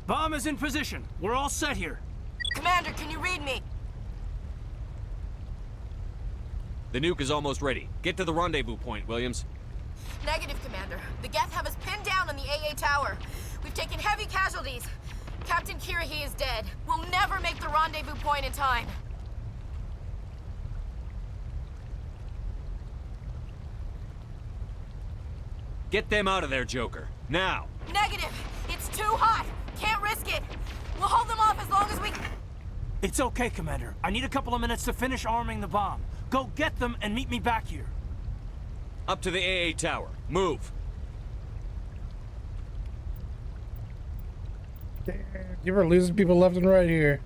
Bomb is in position. We're all set here. Commander, can you read me? The nuke is almost ready. Get to the rendezvous point, Williams. Negative, Commander. The Geth have us pinned down on the AA tower. We've taken heavy casualties. Captain Kirahi is dead. We'll never make the rendezvous point in time. Get them out of there, Joker. Now! Negative! It's too hot! Can't risk it! We'll hold them off as long as we... It's okay, Commander. I need a couple of minutes to finish arming the bomb. Go get them and meet me back here. Up to the AA tower. Move! Damn, you were losing people left and right here.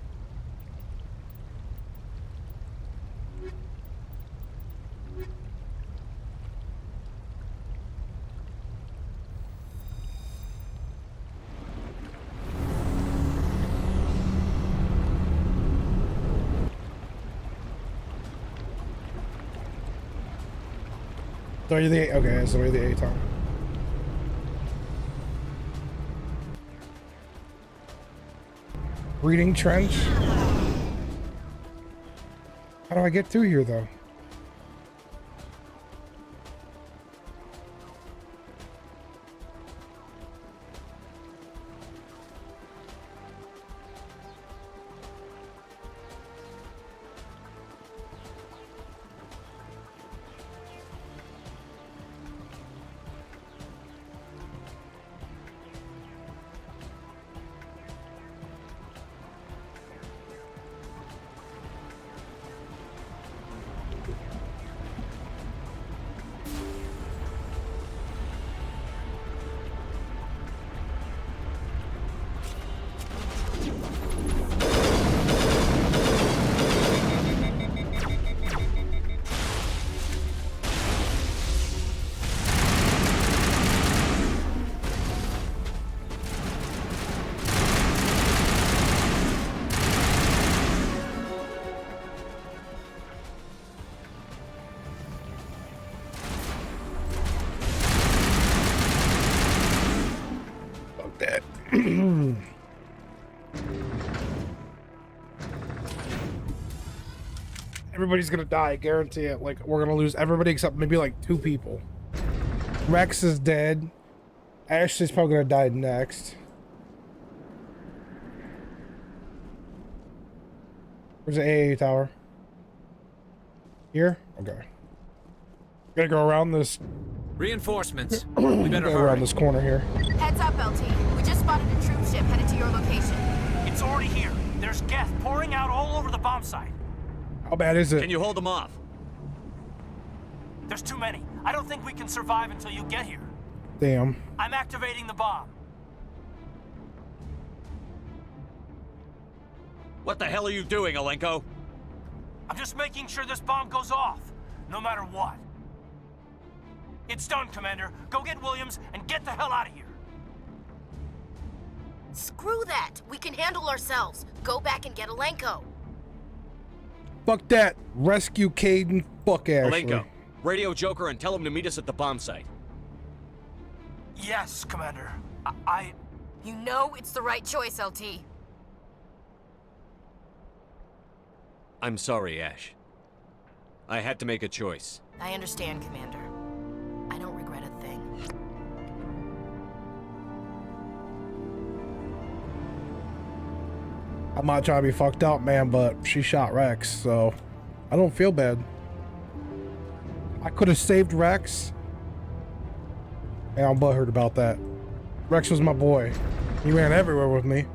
So you're the okay, so you're the A tower. Reading trench. How do I get through here though? Everybody's gonna die, I guarantee it. Like, we're gonna lose everybody except maybe like 2 people. Rex is dead. Ashley's probably gonna die next. Where's the AA tower? Here? Okay. Gotta go around this. Reinforcements. We better Go hurry. around this corner here. Heads up, LT. We just spotted a troop ship headed to your location. It's already here. There's Geth pouring out all over the bomb site. How bad is it? Can you hold them off? There's too many. I don't think we can survive until you get here. Damn. I'm activating the bomb. What the hell are you doing, Alenko? I'm just making sure this bomb goes off, no matter what. It's done, Commander. Go get Williams and get the hell out of here. Screw that. We can handle ourselves. Go back and get Alenko. Fuck that. Rescue Caden. Fuck Ashley. Alenko, radio Joker and tell him to meet us at the bomb site. Yes, Commander. You know it's the right choice, LT. I'm sorry, Ash. I had to make a choice. I understand, Commander. I don't regret a thing. I'm not trying to be fucked up, man, but she shot Rex, so I don't feel bad. I could have saved Rex. And I'm butthurt about that. Rex was my boy. He ran everywhere with me.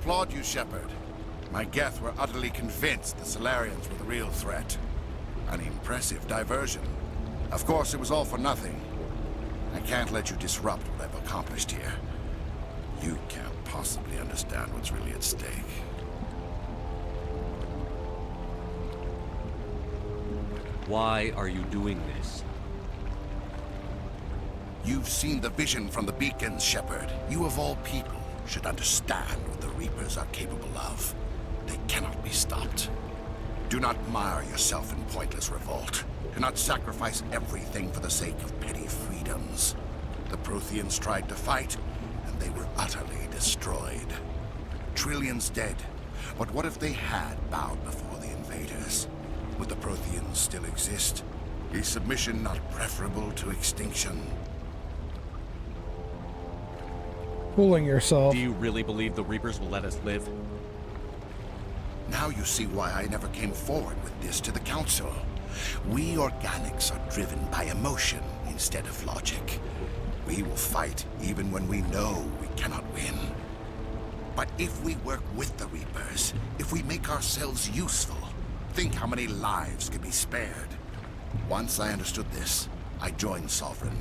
applaud you, Shepard. My Geth were utterly convinced the Solarians were the real threat. An impressive diversion. Of course, it was all for nothing. I can't let you disrupt what I've accomplished here. You can't possibly understand what's really at stake. Why are you doing this? You've seen the vision from the beacons, Shepard. You of all people should understand what the Reapers are capable of. They cannot be stopped. Do not mire yourself in pointless revolt. Do not sacrifice everything for the sake of petty freedoms. The Protheans tried to fight, and they were utterly destroyed. Trillions dead. But what if they had bowed before the invaders? Would the Protheans still exist? Is submission not preferable to extinction? Fooling yourself. Do you really believe the Reapers will let us live? Now you see why I never came forward with this to the Council. We organics are driven by emotion instead of logic. We will fight even when we know we cannot win. But if we work with the Reapers, if we make ourselves useful, think how many lives could be spared. Once I understood this, I joined Sovereign,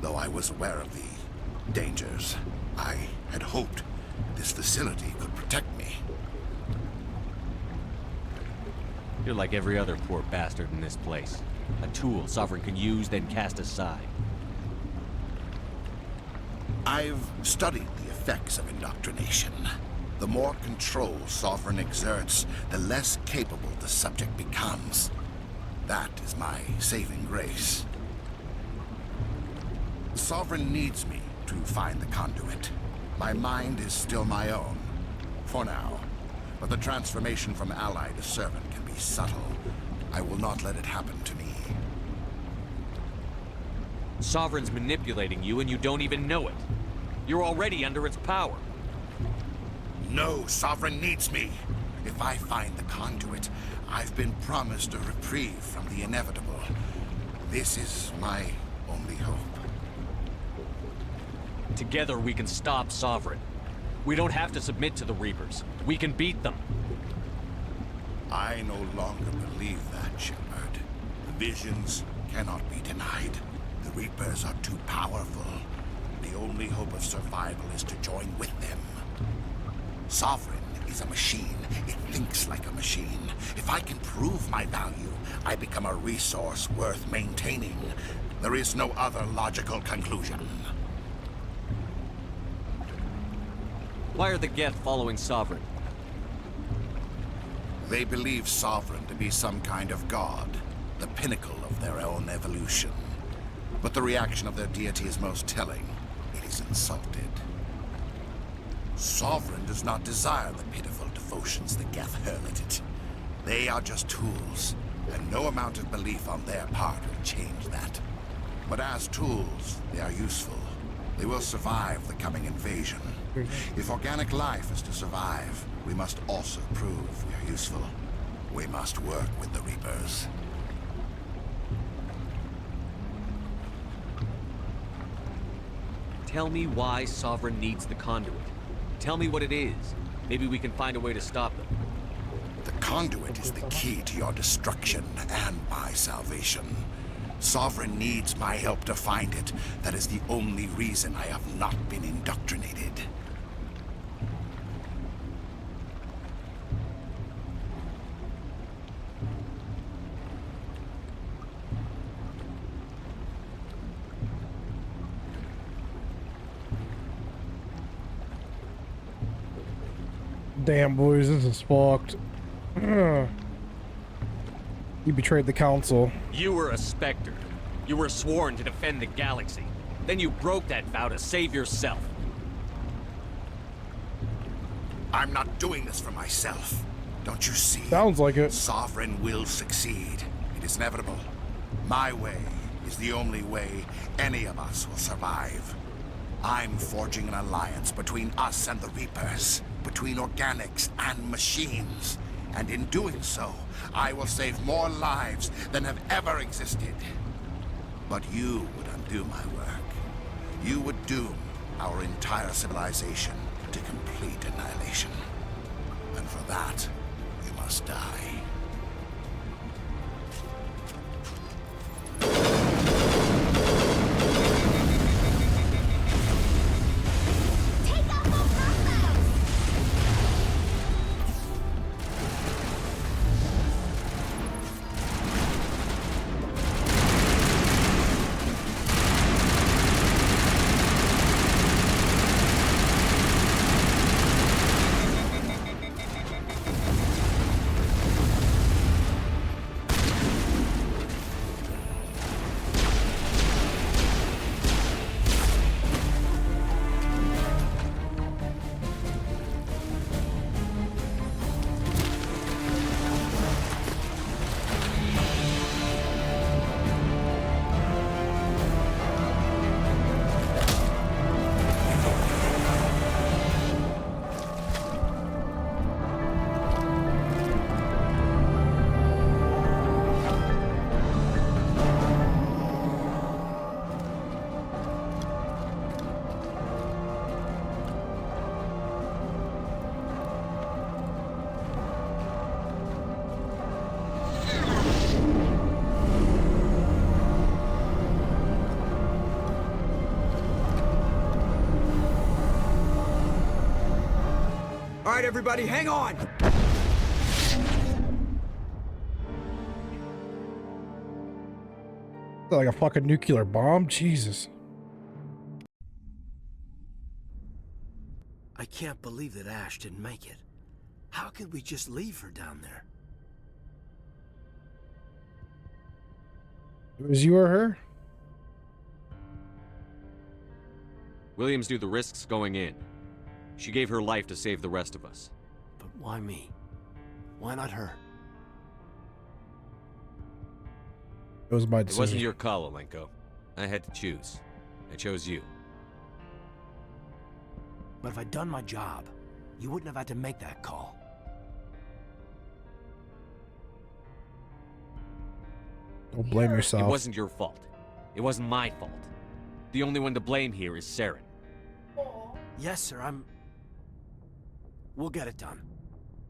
though I was aware of the dangers. I had hoped this facility could protect me. You're like every other poor bastard in this place. A tool Sovereign can use, then cast aside. I've studied the effects of indoctrination. The more control Sovereign exerts, the less capable the subject becomes. That is my saving grace. Sovereign needs me to find the conduit. My mind is still my own, for now. But the transformation from ally to servant can be subtle. I will not let it happen to me. Sovereign's manipulating you and you don't even know it. You're already under its power. No, Sovereign needs me. If I find the conduit, I've been promised a reprieve from the inevitable. This is my only hope. Together we can stop Sovereign. We don't have to submit to the Reapers. We can beat them. I no longer believe that, Shepard. The visions cannot be denied. The Reapers are too powerful. The only hope of survival is to join with them. Sovereign is a machine. It thinks like a machine. If I can prove my value, I become a resource worth maintaining. There is no other logical conclusion. Why are the Geth following Sovereign? They believe Sovereign to be some kind of god, the pinnacle of their own evolution. But the reaction of their deity is most telling. It is insulted. Sovereign does not desire the pitiful devotions the Geth hurl at it. They are just tools, and no amount of belief on their part will change that. But as tools, they are useful. They will survive the coming invasion. If organic life is to survive, we must also prove we are useful. We must work with the Reapers. Tell me why Sovereign needs the conduit. Tell me what it is. Maybe we can find a way to stop them. The conduit is the key to your destruction and my salvation. Sovereign needs my help to find it. That is the only reason I have not been indoctrinated. Damn, boys, this is fucked. You betrayed the Council. You were a Spectre. You were sworn to defend the galaxy. Then you broke that vow to save yourself. I'm not doing this for myself. Don't you see? Sounds like it. Sovereign will succeed. It is inevitable. My way is the only way any of us will survive. I'm forging an alliance between us and the Reapers, between organics and machines. And in doing so, I will save more lives than have ever existed. But you would undo my work. You would doom our entire civilization to complete annihilation. And for that, you must die. Take out those hostiles! All right, everybody, hang on! Like a fucking nuclear bomb? Jesus. I can't believe that Ash didn't make it. How could we just leave her down there? It was you or her? Williams knew the risks going in. She gave her life to save the rest of us. But why me? Why not her? It was my It decision. wasn't your call, Alenko. I had to choose. I chose you. But if I'd done my job, you wouldn't have had to make that call. Don't blame yourself. It wasn't your fault. It wasn't my fault. The only one to blame here is Saren. Yes, sir, We'll get it done.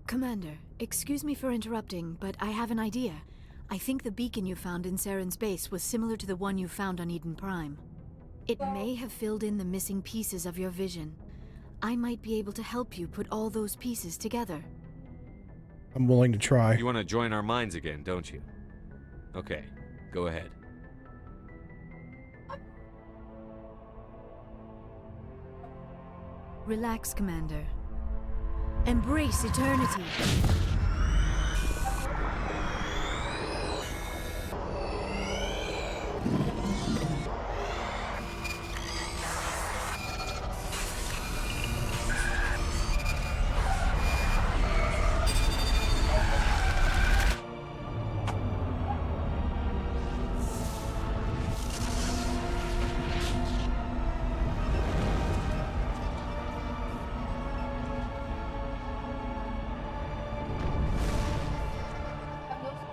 Commander, excuse me for interrupting, but I have an idea. I think the beacon you found in Saren's base was similar to the one you found on Eden Prime. It may have filled in the missing pieces of your vision. I might be able to help you put all those pieces together. I'm willing to try. You want to join our minds again, don't you? Okay, go ahead. Relax, Commander. Embrace eternity.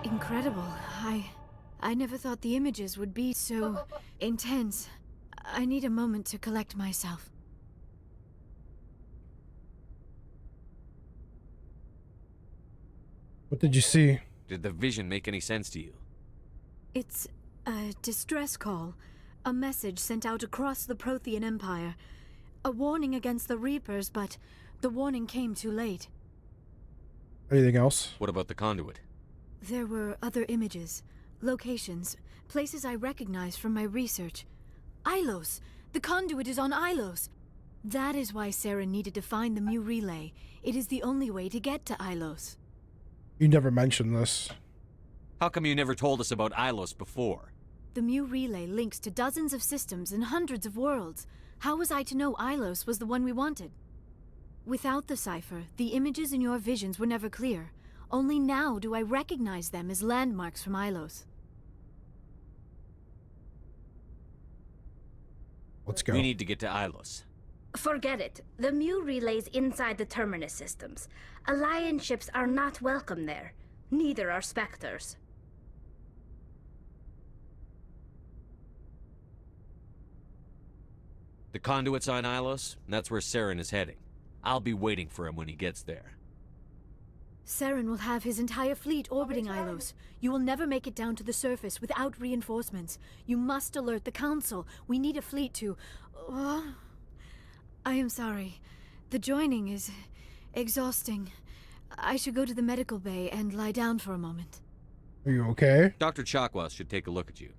Incredible. I never thought the images would be so intense. I need a moment to collect myself. What did you see? Did the vision make any sense to you? It's a distress call. A message sent out across the Prothean Empire. A warning against the Reapers, but the warning came too late. Anything else? What about the conduit? There were other images, locations, places I recognized from my research. Ilos! The conduit is on Ilos! That is why Saren needed to find the Mu relay. It is the only way to get to Ilos. You never mentioned this. How come you never told us about Ilos before? The Mu relay links to dozens of systems and hundreds of worlds. How was I to know Ilos was the one we wanted? Without the cipher, the images in your visions were never clear. Only now do I recognize them as landmarks from Ilos. Let's go. We need to get to Ilos. Forget it. The Mu relay's inside the Terminus systems. Alliance ships are not welcome there. Neither are Spectres. The conduit's on Ilos, and that's where Saren is heading. I'll be waiting for him when he gets there. Saren will have his entire fleet orbiting Ilos. You will never make it down to the surface without reinforcements. You must alert the Council. We need a fleet to... I am sorry. The joining is exhausting. I should go to the medical bay and lie down for a moment. Are you okay? Dr. Chakwas should take a look at you.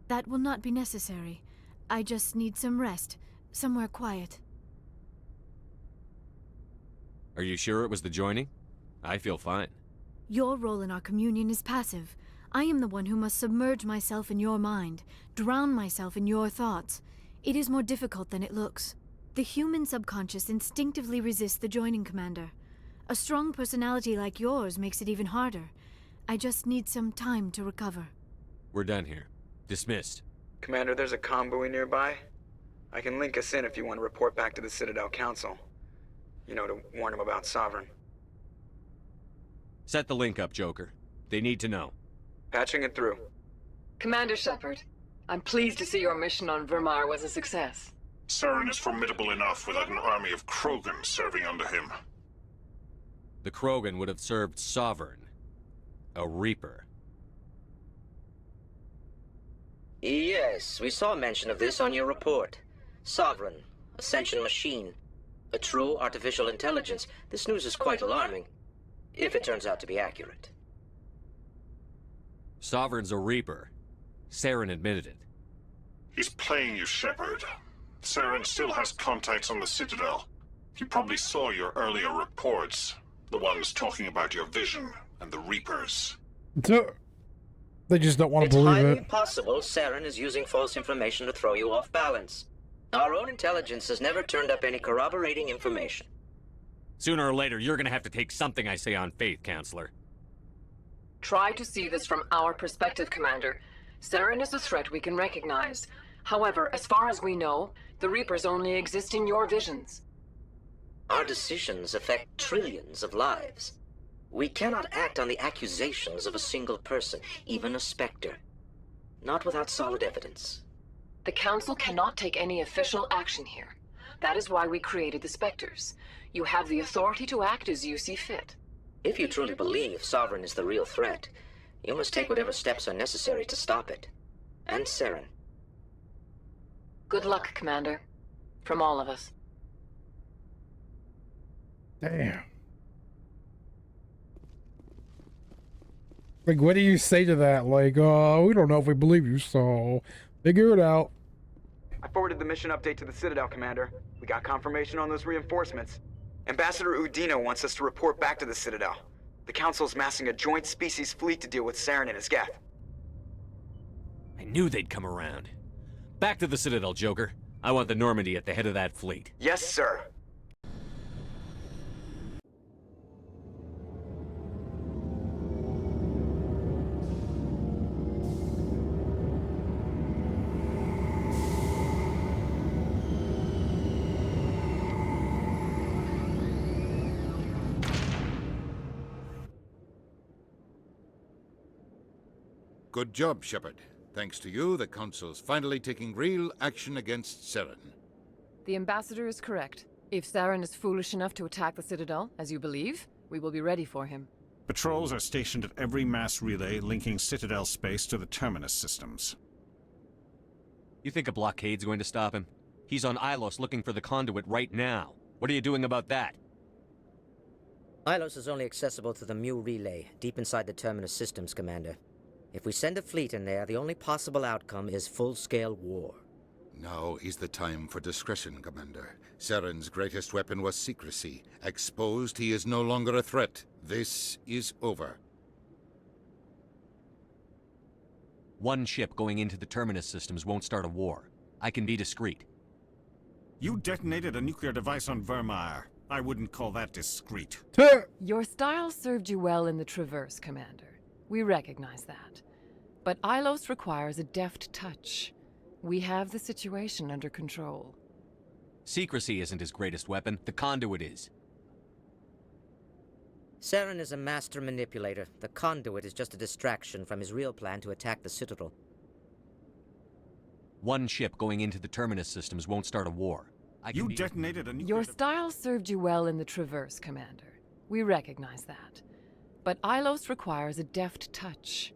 That will not be necessary. I just need some rest. Somewhere quiet. Are you sure it was the joining? I feel fine. Your role in our communion is passive. I am the one who must submerge myself in your mind, drown myself in your thoughts. It is more difficult than it looks. The human subconscious instinctively resists the joining, Commander. A strong personality like yours makes it even harder. I just need some time to recover. We're done here. Dismissed. Commander, there's a comm buoy nearby. I can link us in if you want to report back to the Citadel Council. You know, to warn them about Sovereign. Set the link up, Joker. They need to know. Patching it through. Commander Shepard, I'm pleased to see your mission on Vermar was a success. Saren is formidable enough without an army of Krogan serving under him. The Krogan would have served Sovereign. A Reaper. Yes, we saw mention of this on your report. Sovereign, Ascension machine, a true artificial intelligence. This news is quite alarming, if it turns out to be accurate. Sovereign's a Reaper. Saren admitted it. He's playing you, Shepard. Saren still has contacts on the Citadel. He probably saw your earlier reports. The ones talking about your vision and the Reapers. They just don't want to believe It's highly it. possible Saren is using false information to throw you off balance. Our own intelligence has never turned up any corroborating information. Sooner or later, you're gonna have to take something I say on faith, Counselor. Try to see this from our perspective, Commander. Saren is a threat we can recognize. However, as far as we know, the Reapers only exist in your visions. Our decisions affect trillions of lives. We cannot act on the accusations of a single person, even a Spectre. Not without solid evidence. The Council cannot take any official action here. That is why we created the Spectres. You have the authority to act as you see fit. If you truly believe Sovereign is the real threat, you must take whatever steps are necessary to stop it. And Saren. Good luck, Commander. From all of us. Damn. Like, what do you say to that? Like, oh, we don't know if we believe you, so figure it out. I forwarded the mission update to the Citadel, Commander. We got confirmation on those reinforcements. Ambassador Udina wants us to report back to the Citadel. The Council's massing a joint species fleet to deal with Saren and his Geth. I knew they'd come around. Back to the Citadel, Joker. I want the Normandy at the head of that fleet. Yes, sir. Good job, Shepard. Thanks to you, the Council's finally taking real action against Saren. The Ambassador is correct. If Saren is foolish enough to attack the Citadel, as you believe, we will be ready for him. Patrols are stationed at every mass relay linking Citadel space to the Terminus systems. You think a blockade's going to stop him? He's on Ilos looking for the conduit right now. What are you doing about that? Ilos is only accessible to the Mu relay, deep inside the Terminus systems, Commander. If we send a fleet in there, the only possible outcome is full-scale war. Now is the time for discretion, Commander. Saren's greatest weapon was secrecy. Exposed, he is no longer a threat. This is over. One ship going into the Terminus systems won't start a war. I can be discreet. You detonated a nuclear device on Vermar. I wouldn't call that discreet. Your style served you well in the Traverse, Commander. We recognize that. But Ilos requires a deft touch. We have the situation under control. Secrecy isn't his greatest weapon. The conduit is. Saren is a master manipulator. The conduit is just a distraction from his real plan to attack the Citadel. One ship going into the Terminus systems won't start a war. You detonated a nuclear Your style served you well in the Traverse, Commander. We recognize that. But Ilos requires a deft touch.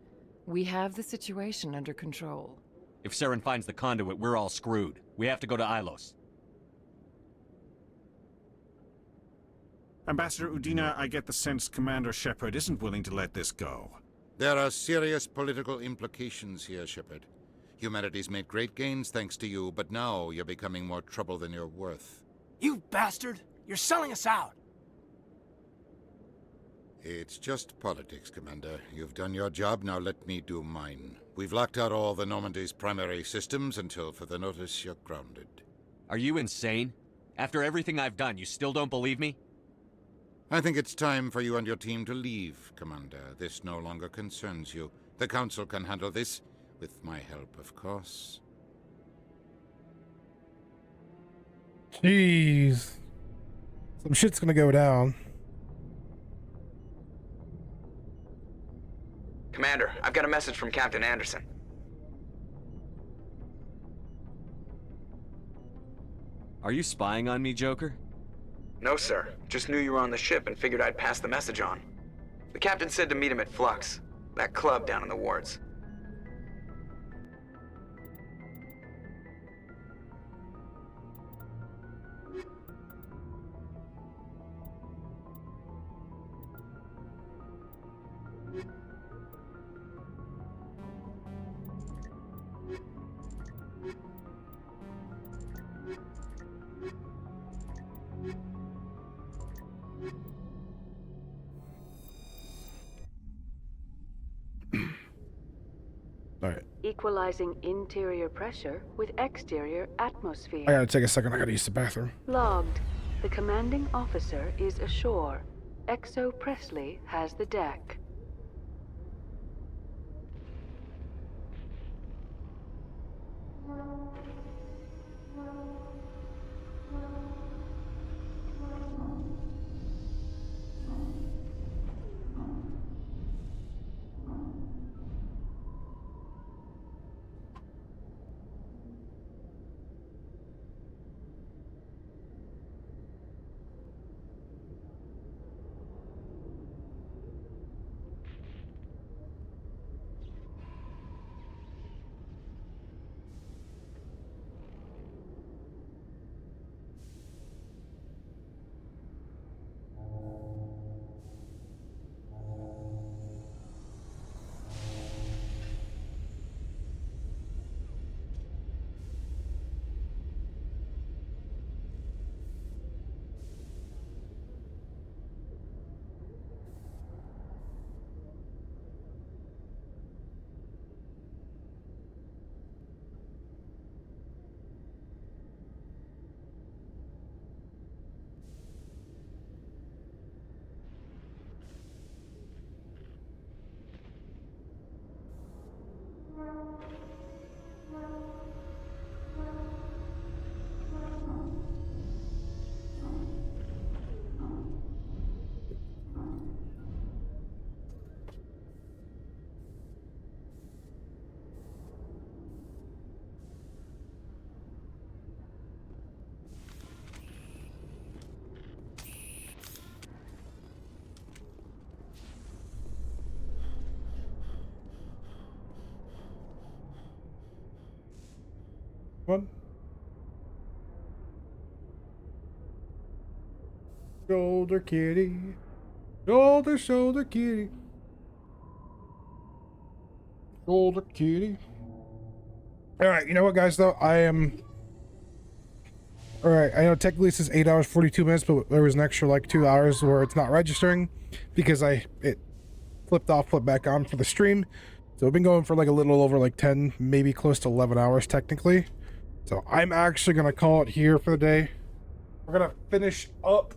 We have the situation under control. If Saren finds the conduit, we're all screwed. We have to go to Ilos. Ambassador Udina, I get the sense Commander Shepard isn't willing to let this go. There are serious political implications here, Shepard. Humanity's made great gains thanks to you, but now you're becoming more trouble than you're worth. You bastard! You're selling us out! It's just politics, Commander. You've done your job, now let me do mine. We've locked out all the Normandy's primary systems until further notice you're grounded. Are you insane? After everything I've done, you still don't believe me? I think it's time for you and your team to leave, Commander. This no longer concerns you. The Council can handle this, with my help, of course. Jeez. Some shit's gonna go down. Commander, I've got a message from Captain Anderson. Are you spying on me, Joker? No, sir. Just knew you were on the ship and figured I'd pass the message on. The captain said to meet him at Flux, that club down in the wards. Alright. Equalizing interior pressure with exterior atmosphere. I gotta take a second, I gotta use the bathroom. Logged. The commanding officer is ashore. Exo Presley has the deck. One. Shoulder kitty. Shoulder, shoulder kitty. Shoulder kitty. Alright, you know what, guys, though? I am... Alright, I know technically this is 8 hours, 42 minutes, but there was an extra, like, 2 hours where it's not registering because it flipped off, flipped back on for the stream. So I've been going for, like, a little over, like, 10, maybe close to 11 hours, technically. So I'm actually going to call it here for the day. We're going to finish up.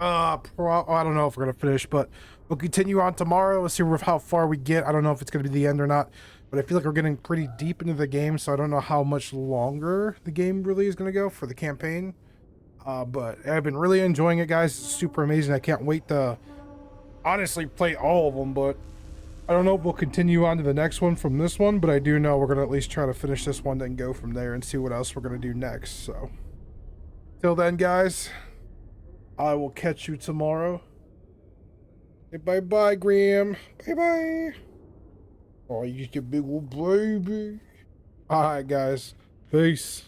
I don't know if we're going to finish, but we'll continue on tomorrow. We'll see how far we get. I don't know if it's going to be the end or not, but I feel like we're getting pretty deep into the game, so I don't know how much longer the game really is going to go for the campaign. But I've been really enjoying it, guys. It's super amazing. I can't wait to honestly play all of them, but I don't know if we'll continue on to the next one from this one, but I do know we're going to at least try to finish this one, then go from there and see what else we're going to do next. So, till then, guys, I will catch you tomorrow. Hey, bye-bye, Graham. Bye-bye. Oh, you just a big old baby. Alright, guys. Peace.